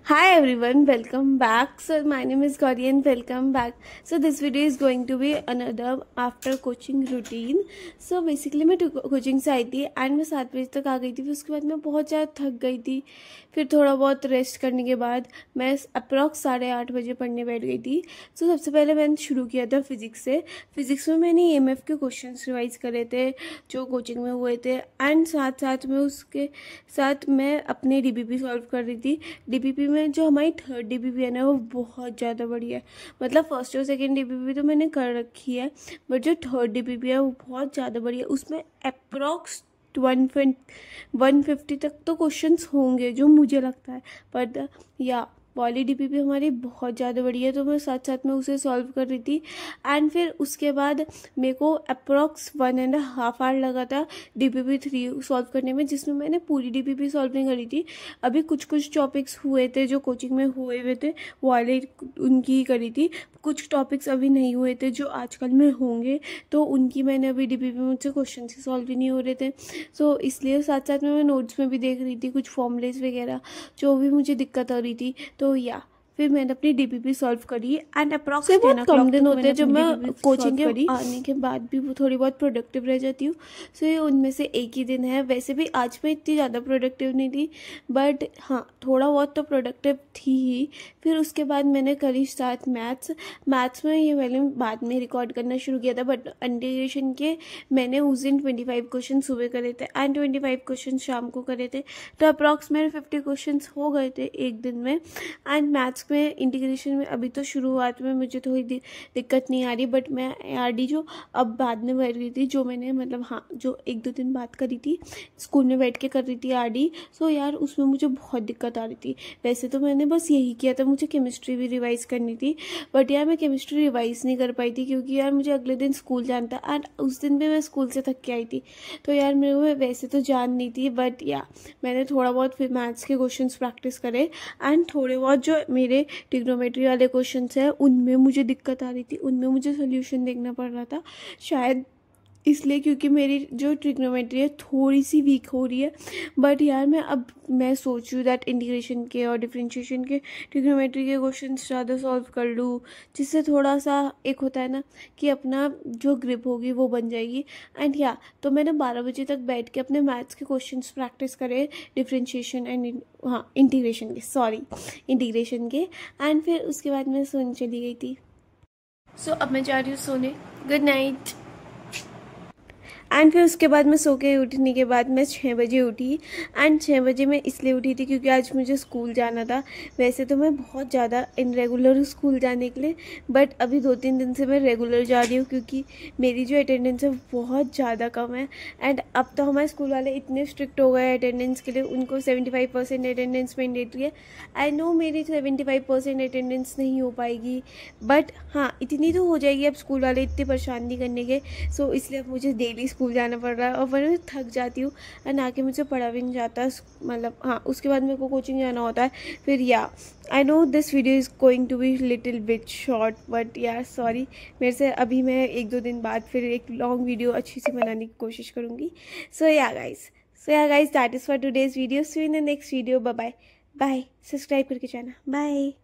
Hi everyone, welcome back. So my name is Gauri and welcome back. So this video is going to be another after coaching routine. So basically मैं coaching से आई थी and मैं 7 बजे तक आ गई थी। फिर उसके बाद मैं बहुत ज़्यादा थक गई थी। फिर थोड़ा बहुत रेस्ट करने के बाद मैं अप्रॉक्स 8:30 बजे पढ़ने बैठ गई थी। तो सबसे पहले मैंने शुरू किया था फिजिक्स से। फिजिक्स में मैंने EMF के क्वेश्चन रिवाइज करे थे जो कोचिंग में हुए थे एंड साथ साथ में उसके साथ मैं अपने DBP सॉल्व कर रही थी। DBP में जो हमारी थर्ड DBP है ना वो बहुत ज़्यादा बढ़िया है। मतलब फर्स्ट और सेकंड DBP तो मैंने कर रखी है बट जो थर्ड DBP है वो बहुत ज़्यादा बढ़िया है। उसमें अप्रॉक्स 150 तक तो क्वेश्चंस होंगे जो मुझे लगता है। पर या वाली DBP हमारी बहुत ज़्यादा बढ़िया है तो मैं साथ साथ में उसे सॉल्व कर रही थी एंड फिर उसके बाद मेरे को अप्रॉक्स 1.5 आवर लगा था DBP 3 सॉल्व करने में, जिसमें मैंने पूरी DBP सॉल्व नहीं करी थी। अभी कुछ कुछ टॉपिक्स हुए थे जो कोचिंग में हुए हुए थे वो वाले उनकी ही करी थी। कुछ टॉपिक्स अभी नहीं हुए थे जो आजकल में होंगे तो उनकी मैंने अभी DBP में मुझसे क्वेश्चन ही सॉल्व ही नहीं हो रहे थे। सो इसलिए साथ साथ में मैं नोट्स में भी देख रही थी कुछ फॉर्मूलेस वगैरह जो भी मुझे दिक्कत आ रही थी। तो या फिर मैंने अपनी DBP सॉल्व करी एंड अप्रॉक्स 10 o'clock दिन होते हैं जब मैं कोचिंग के आने के बाद भी वो थोड़ी बहुत प्रोडक्टिव रह जाती हूँ। सो ये उनमें से एक ही दिन है। वैसे भी आज मैं इतनी ज़्यादा प्रोडक्टिव नहीं थी बट हाँ थोड़ा बहुत तो प्रोडक्टिव थी ही। फिर उसके बाद मैंने करी स्टार्ट मैथ्स में ये मैंने बाद में रिकॉर्ड करना शुरू किया था बट इंटीग्रेशन के मैंने उस दिन 25 क्वेश्चन सुबह करे थे एंड 25 क्वेश्चन शाम को करे थे। तो अप्रॉक्स मेरे 50 क्वेश्चन हो गए थे एक दिन में। एंड मैथ्स में इंटीग्रेशन में अभी तो शुरुआत में मुझे थोड़ी दिक्कत नहीं आ रही बट मैं ARD जो अब बाद में बैठ रही थी जो मैंने मतलब हाँ जो 1-2 दिन बात करी थी स्कूल में बैठ के कर रही थी ARD। सो यार उसमें मुझे बहुत दिक्कत आ रही थी। वैसे तो मैंने बस यही किया था, मुझे केमिस्ट्री भी रिवाइज़ करनी थी बट यार मैं केमिस्ट्री रिवाइज़ नहीं कर पाई थी क्योंकि यार मुझे अगले दिन स्कूल जाना था एंड उस दिन भी मैं स्कूल से थक के आई थी। तो यार मेरे को वैसे तो जान नहीं थी बट या मैंने थोड़ा बहुत फिर मैथ्स के क्वेश्चन प्रैक्टिस करे एंड थोड़े बहुत जो मेरे ट्रिग्नोमेट्री वाले क्वेश्चंस हैं उनमें मुझे दिक्कत आ रही थी, उनमें मुझे सोल्यूशन देखना पड़ रहा था शायद इसलिए क्योंकि मेरी जो ट्रिग्नोमेट्री है थोड़ी सी वीक हो रही है। बट यार मैं सोच रही हूँ दैट इंटीग्रेशन के और डिफरेंशिएशन के ट्रिग्नोमेट्री के क्वेश्चन ज़्यादा सॉल्व कर लूँ जिससे थोड़ा सा एक होता है ना कि अपना जो ग्रिप होगी वो बन जाएगी। एंड या तो मैंने 12 बजे तक बैठ के अपने मैथ्स के क्वेश्चन प्रैक्टिस करे डिफरेंशिएशन एंड हाँ इंटीग्रेशन के एंड फिर उसके बाद मैं सोने चली गई थी। सो अब मैं जा रही हूँ सोने। Good night. एंड फिर उसके बाद मैं सो के उठने के बाद मैं 6 बजे उठी एंड 6 बजे मैं इसलिए उठी थी क्योंकि आज मुझे स्कूल जाना था। वैसे तो मैं बहुत ज़्यादा इनरेगुलर हूँ स्कूल जाने के लिए बट अभी 2-3 दिन से मैं रेगुलर जा रही हूँ क्योंकि मेरी जो अटेंडेंस है बहुत ज़्यादा कम है। एंड अब तो हमारे स्कूल वाले इतने स्ट्रिक्ट हो गए अटेंडेंस के लिए, उनको 75% अटेंडेंस मैंडेटरी है। आई नो मेरी 75% अटेंडेंस नहीं हो पाएगी बट हाँ इतनी तो हो जाएगी। अब स्कूल वाले इतने परेशान नहीं करने के सो इसलिए अब मुझे डेली स्कूल जाना पड़ रहा है और फिर मैं थक जाती हूँ एंड आके मुझे पढ़ा भी नहीं जाता। मतलब हाँ उसके बाद मेरे को कोचिंग जाना होता है। फिर yeah I know this video is going to be little bit short but यार सॉरी मेरे से अभी मैं 1-2 दिन बाद फिर एक लॉन्ग वीडियो अच्छी सी बनाने की कोशिश करूँगी। So yeah guys that is for today's video. See you in the next video. Bye bye. Subscribe करके जाना। बाय।